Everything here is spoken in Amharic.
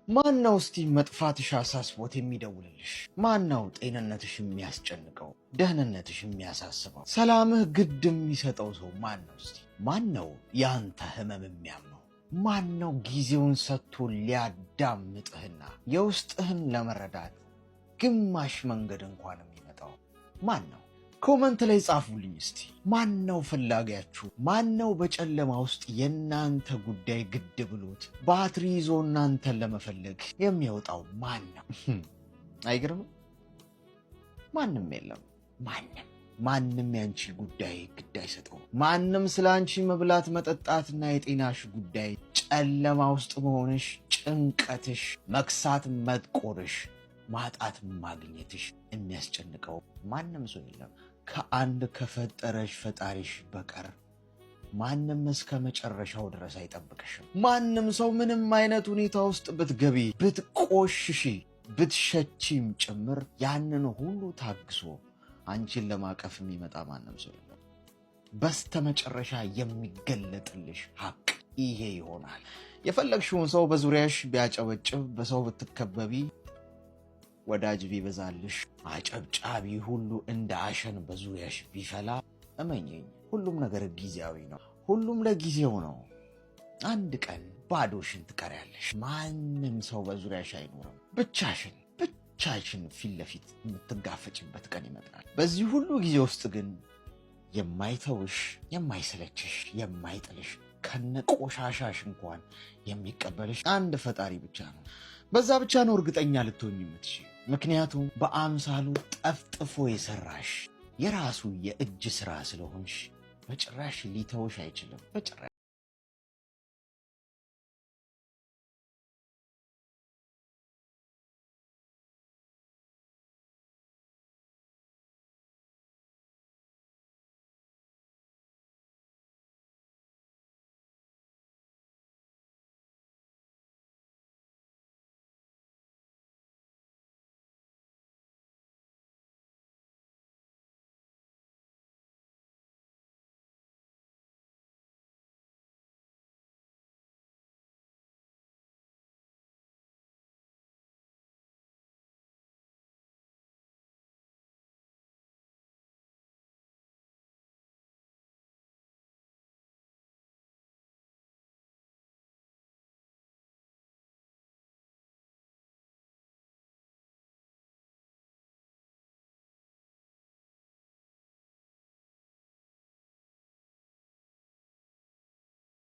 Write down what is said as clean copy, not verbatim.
ማን ነው እስቲ መጥፋትሽ አሳስቦት የሚደውልልሽ? ማን ነው ጤንነትሽ የሚያስጨንቀው? ደህንነትሽ የሚያሳስበው? ሰላምህ ግድ የሚሰጠው ሰው ማን ነው? እስቲ ማን ነው ያንተ ህመም የሚያምነው? ማን ነው ጊዜውን ሰጥቶ ሊያዳምጥህና የውስጥህን ለመረዳት ግማሽ መንገድ እንኳን የሚመጣው ማን ነው? ኮመንት ላይ ጻፉልኝ እስቲ። ማን ነው ፈላጊያችሁ? ማን ነው በጨለማ ውስጥ የእናንተ ጉዳይ ግድ ብሎት ባትሪ ይዞ እናንተን ለመፈለግ የሚወጣው ማን ነው? አይገርምም? ማንም የለም። ማንም ያንቺ ጉዳይ ግድ አይሰጠው። ማንም ስለ አንቺ መብላት መጠጣትና የጤናሽ ጉዳይ፣ ጨለማ ውስጥ መሆንሽ፣ ጭንቀትሽ፣ መክሳት መጥቆርሽ፣ ማጣት ማግኘትሽ የሚያስጨንቀው ማንም ሰው የለም ከአንድ ከፈጠረሽ ፈጣሪሽ በቀር። ማንም እስከ መጨረሻው ድረስ አይጠብቅሽም። ማንም ሰው ምንም አይነት ሁኔታ ውስጥ ብትገቢ፣ ብትቆሽሺ፣ ብትሸቺም ጭምር ያንን ሁሉ ታግሶ አንቺን ለማቀፍ የሚመጣ ማንም ሰው የለም። በስተመጨረሻ የሚገለጥልሽ ሀቅ ይሄ ይሆናል። የፈለግሽውን ሰው በዙሪያሽ ቢያጨበጭብ፣ በሰው ብትከበቢ፣ ወዳጅ ቢበዛልሽ፣ አጨብጫቢ ሁሉ እንደ አሸን በዙሪያሽ ቢፈላ፣ እመኚኝ ሁሉም ነገር ጊዜያዊ ነው። ሁሉም ለጊዜው ነው። አንድ ቀን ባዶሽን ትቀሪያለሽ። ማንም ሰው በዙሪያሽ አይኖርም። ብቻሽን ፊት ለፊት የምትጋፈጭበት ቀን ይመጣል። በዚህ ሁሉ ጊዜ ውስጥ ግን የማይተውሽ፣ የማይሰለችሽ፣ የማይጥልሽ ከነቆሻሻሽ እንኳን የሚቀበልሽ አንድ ፈጣሪ ብቻ ነው። በዛ ብቻ ነው እርግጠኛ ልትሆኝ የምትችይው። ምክንያቱም በአምሳሉ ጠፍጥፎ የሰራሽ የራሱ የእጅ ስራ ስለሆንሽ በጭራሽ ሊተውሽ አይችልም። በጭራሽ